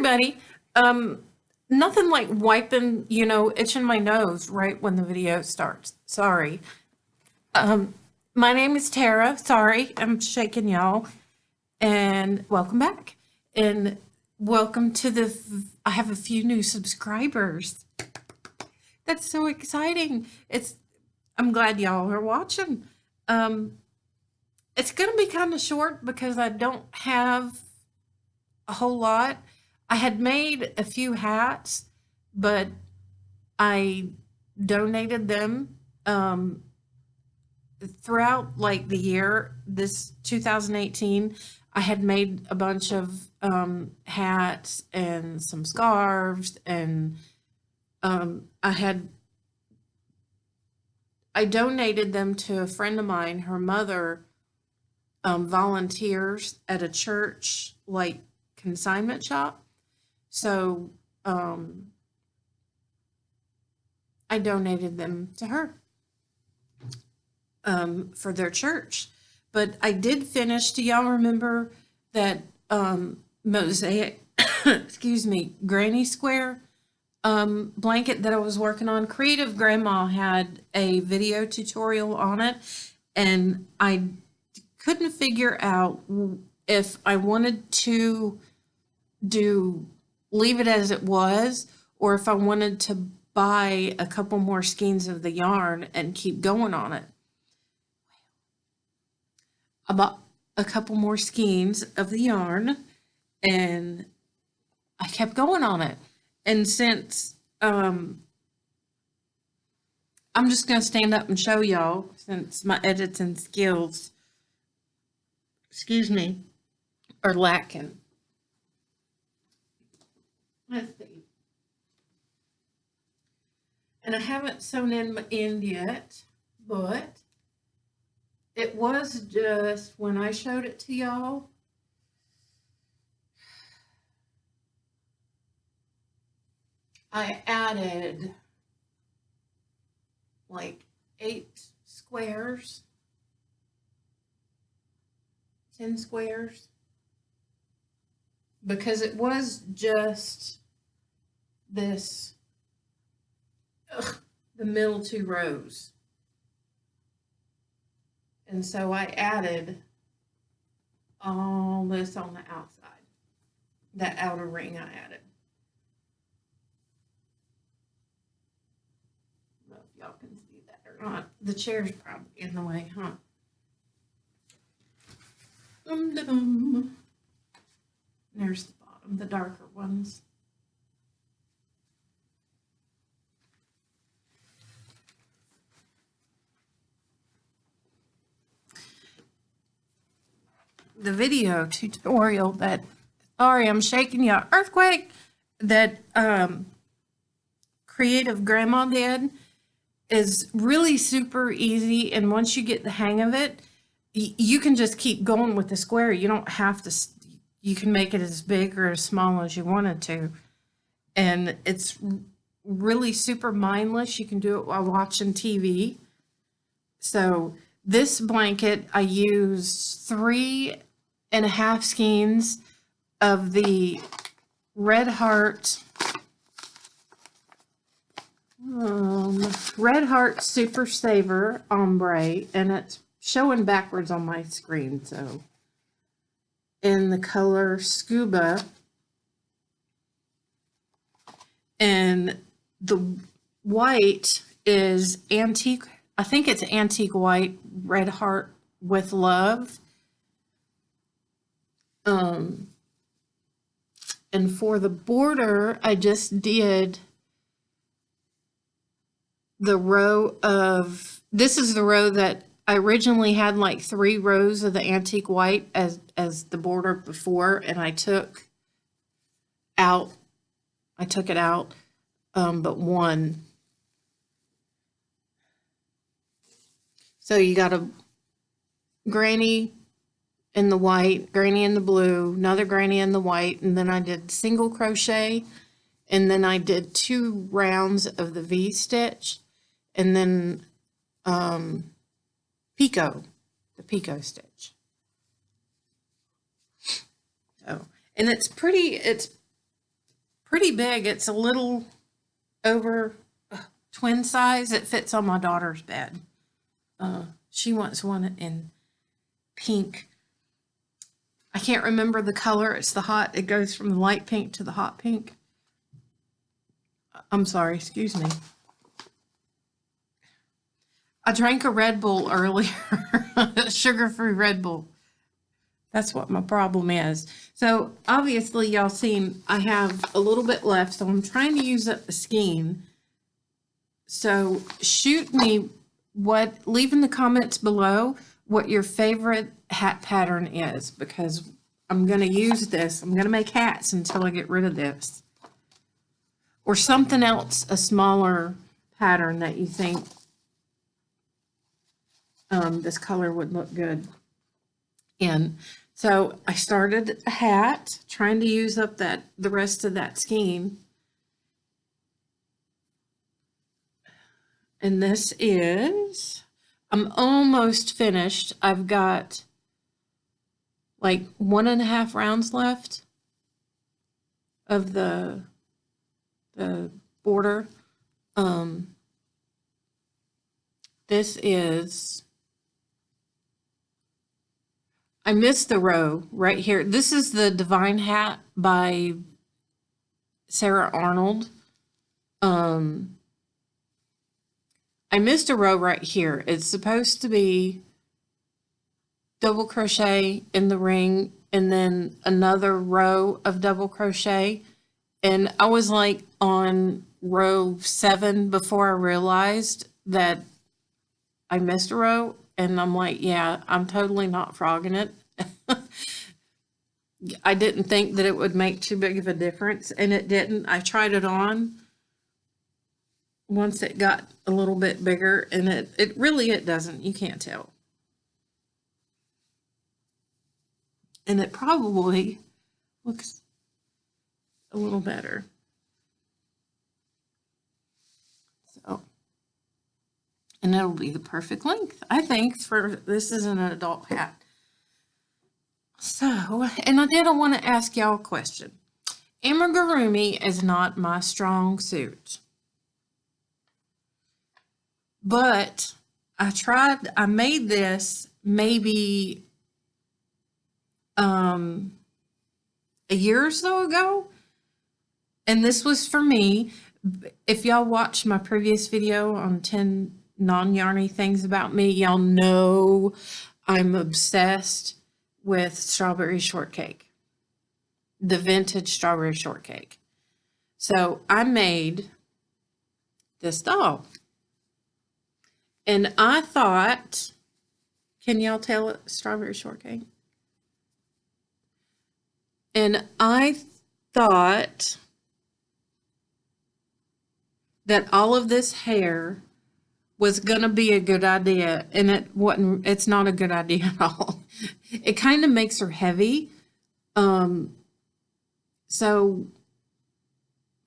everybody. Nothing like wiping, itching my nose right when the video starts. Sorry. My name is Tara. Sorry, I'm shaking y'all. And welcome back. And welcome to I have a few new subscribers. That's so exciting. I'm glad y'all are watching. It's going to be kind of short because I don't have a whole lot. I had made a few hats, but I donated them throughout like the year, this 2018. I had made a bunch of hats and some scarves, and I donated them to a friend of mine. Her mother volunteers at a church like consignment shop. So I donated them to her for their church. But I did finish. Do y'all remember that mosaic, excuse me, granny square blanket that I was working on? Creative Grandma had a video tutorial on it, and I couldn't figure out if I wanted to leave it as it was, or if I wanted to buy a couple more skeins of the yarn and keep going on it. I bought a couple more skeins of the yarn and I kept going on it. And since I'm just going to stand up and show y'all, since my editing skills, excuse me, are lacking. Let's see. And I haven't sewn in my end yet, but it was just when I showed it to y'all. I added like 8 squares, 10 squares, because it was just this, the middle 2 rows. And so I added all this on the outside, that outer ring I added. I don't know if y'all can see that or not. The chair's probably in the way, huh? There's the bottom, the darker ones. The video tutorial that, sorry, I'm shaking y'all, earthquake, that Creative Grandma did is really super easy. And once you get the hang of it, you can just keep going with the square. You don't have to, you can make it as big or as small as you wanted to. And it's really super mindless. You can do it while watching TV. So this blanket, I used 3.5 skeins of the Red Heart Super Saver Ombre, and it's showing backwards on my screen, so in the color Scuba, and the white is antique. I think it's antique white, Red Heart with Love. And for the border, I just did the row of, this is the row that I originally had like 3 rows of the antique white as the border before, and I took it out, but 1. So you got a granny in the white, granny in the blue, another granny in the white, and then I did single crochet, and then I did 2 rounds of the V-stitch, and then the picot stitch. So, and it's pretty, it's pretty big. It's a little over twin size. It fits on my daughter's bed. She wants one in pink. I can't remember the color. It's the hot. It goes from the light pink to the hot pink. I'm sorry. Excuse me. I drank a Red Bull earlier. Sugar-free Red Bull. That's what my problem is. So obviously y'all seen I have a little bit left, so I'm trying to use up the skein. So shoot me leave in the comments below what your favorite hat pattern is, because I'm going to use this. I'm going to make hats until I get rid of this. Or something else, a smaller pattern that you think this color would look good in. So I started a hat, trying to use up the rest of that skein. And this is, I'm almost finished. I've got like 1.5 rounds left of the border. This is, I missed the row right here. This is the Divine Hat by Sarah Arnold. I missed a row right here. It's supposed to be double crochet in the ring and then another row of double crochet. And I was like on row 7 before I realized that I missed a row. And I'm like, yeah, I'm totally not frogging it. I didn't think that it would make too big of a difference, and it didn't. I tried it on once it got a little bit bigger, and it really doesn't. You can't tell. And it probably looks a little better. So, and it'll be the perfect length, I think, for this is an adult hat. So, and I did want to ask y'all a question. Amigurumi is not my strong suit. But I made this maybe a year or so ago. And this was for me. If y'all watched my previous video on 10 non-yarny things about me, y'all know I'm obsessed with strawberry shortcake, the vintage strawberry shortcake. So I made this doll. And I thought, can y'all tell it's strawberry shortcake? And I thought that all of this hair was gonna be a good idea, and it wasn't. It's not a good idea at all. It kind of makes her heavy. So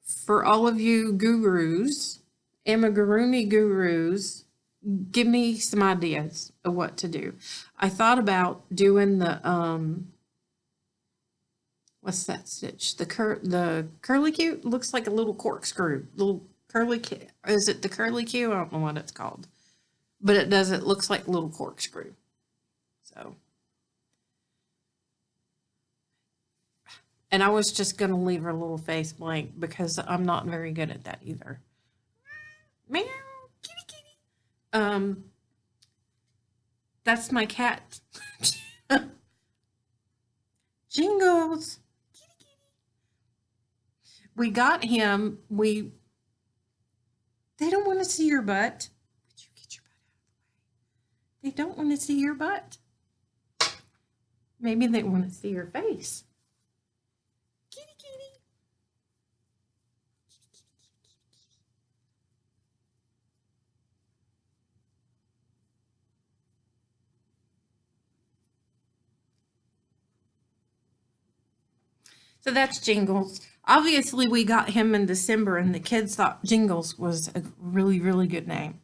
for all of you gurus, amigurumi gurus, give me some ideas of what to do. I thought about doing the what's that stitch? The curly Q looks like a little corkscrew, little curly Q. Is it the curly Q? I don't know what it's called, but it does. It looks like a little corkscrew. So, and I was just gonna leave her little face blank because I'm not very good at that either. Meow, kitty, kitty. That's my cat. Jingles. Kitty, kitty. We got him. They don't want to see your butt. Would you get your butt out of the way? They don't want to see your butt. Maybe they want to see your face. Kitty, kitty. So that's Jingles. Obviously, we got him in December, and the kids thought Jingles was a really, really good name.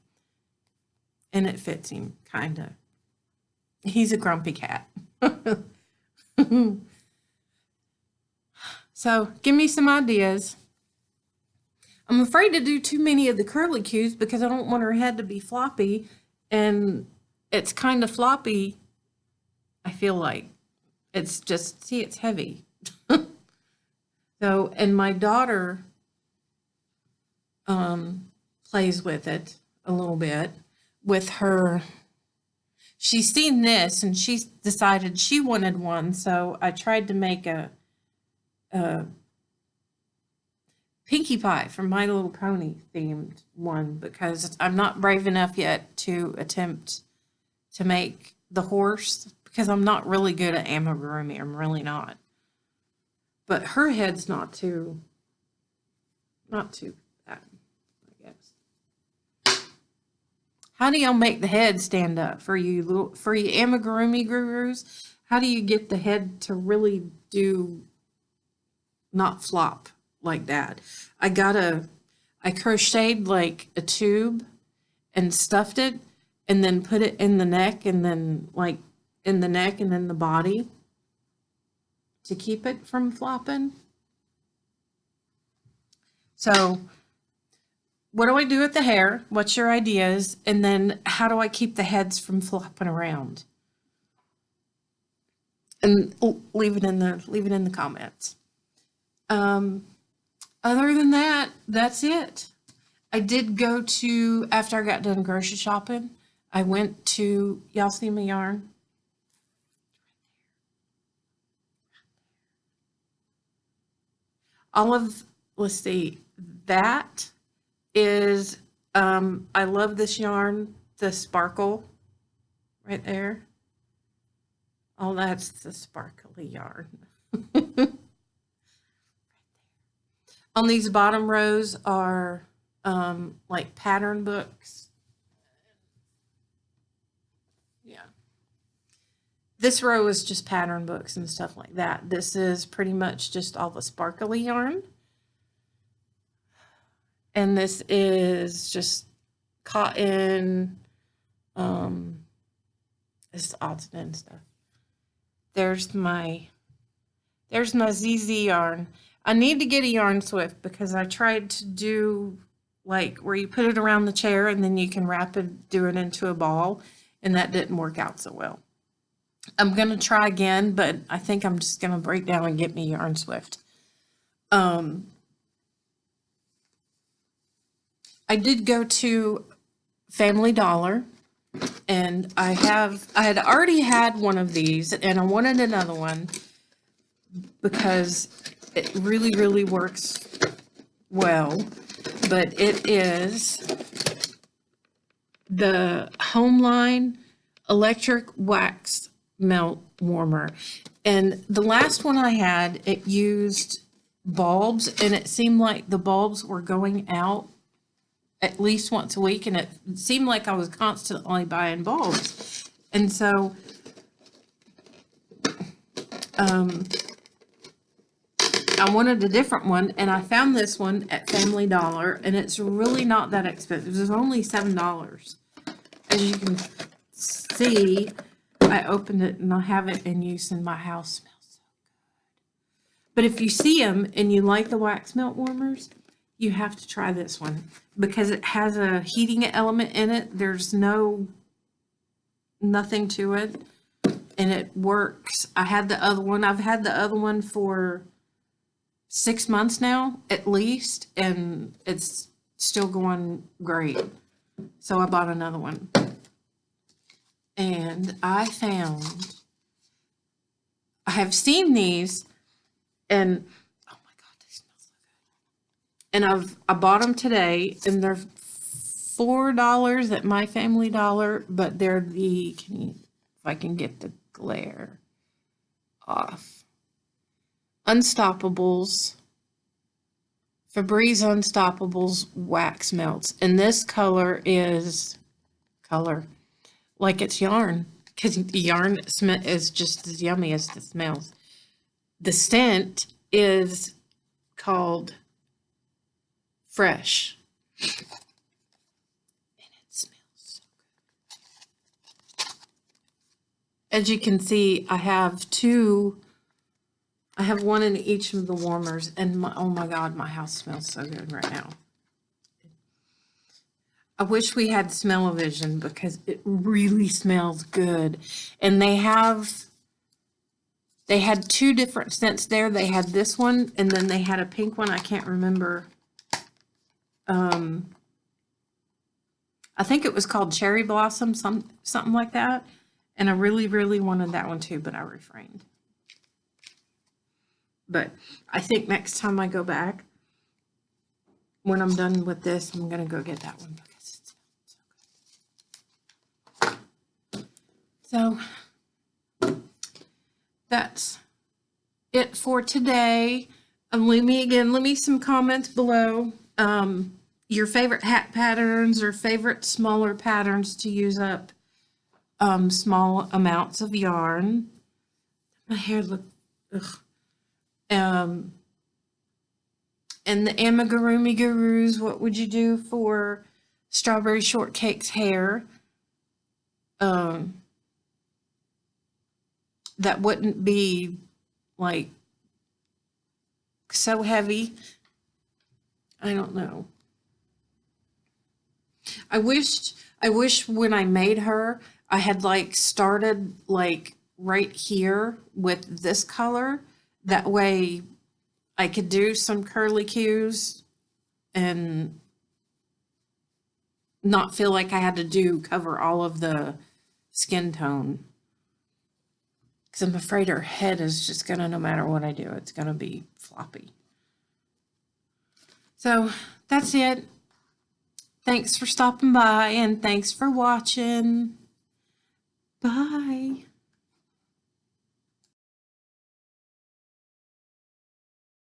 And it fits him, kind of. He's a grumpy cat. So, give me some ideas. I'm afraid to do too many of the curly cues because I don't want her head to be floppy, and it's kind of floppy. I feel like it's just, see, it's heavy. So, and my daughter plays with it a little bit with her. She's seen this and she's decided she wanted one, so I tried to make a Pinkie Pie from My Little Pony themed one because I'm not brave enough yet to attempt to make the horse because I'm not really good at amigurumi. I'm really not. But her head's not too bad, I guess. How do y'all make the head stand up for you amigurumi gurus? How do you get the head to really not flop like that? I crocheted like a tube and stuffed it and then put it in the neck and then like in the neck and then the body to keep it from flopping. So what do I do with the hair? What's your ideas? And then how do I keep the heads from flopping around? And leave it in the comments. Other than that, that's it. I did go to, after I got done grocery shopping, I went to, y'all see my yarn? Let's see, that is, I love this yarn, the sparkle right there. Oh, that's the sparkly yarn. On these bottom rows are like pattern books. Yeah. This row is just pattern books and stuff like that. This is pretty much just all the sparkly yarn. And this is just cotton, it's odds and ends stuff. There's my ZZ yarn. I need to get a yarn swift because I tried to do like where you put it around the chair and then you can do it into a ball, and that didn't work out so well. I'm going to try again, but I think I'm just going to break down and get me yarn swift. I did go to Family Dollar, and I had already had one of these and I wanted another one because it really, really works well, but it is the Homeline electric wax melt warmer. And the last one I had, it used bulbs, and it seemed like the bulbs were going out at least once a week, and it seemed like I was constantly buying bulbs. And so I wanted a different one, and I found this one at Family Dollar, and it's really not that expensive. It's only $7. As you can see, I opened it and I have it in use, and my house smells so good. But if you see them and you like the wax melt warmers, you have to try this one because it has a heating element in it. There's nothing to it, and it works. I had the other one. I've had the other one for 6 months now, at least, and it's still going great. So I bought another one. And I have seen these, and oh my God, they smell so good. And I bought them today, and they're $4 at my Family Dollar, but they're if I can get the glare off. Unstoppables, Febreze Unstoppables wax melts, and this color is like it's yarn, because the yarn is just as yummy as it smells. The scent is called Fresh, and it smells so good. As you can see, I have one in each of the warmers, and oh my God, my house smells so good right now. I wish we had smell-o-vision because it really smells good. And they had 2 different scents there. They had this one, and then they had a pink one. I can't remember. I think it was called Cherry Blossom, something like that. And I really, really wanted that one too, but I refrained. But I think next time I go back, when I'm done with this, I'm going to go get that one because it smells so good. So that's it for today. Leave me some comments below. Your favorite hat patterns or favorite smaller patterns to use up small amounts of yarn. My hair look, ugh. And the amigurumi gurus, what would you do for Strawberry Shortcake's hair? That wouldn't be like so heavy. I don't know. I wish when I made her, I had like started like right here with this color. That way I could do some curly cues and not feel like I had to cover all of the skin tone. Because I'm afraid her head is just gonna, no matter what I do, it's gonna be floppy. So that's it. Thanks for stopping by and thanks for watching. Bye.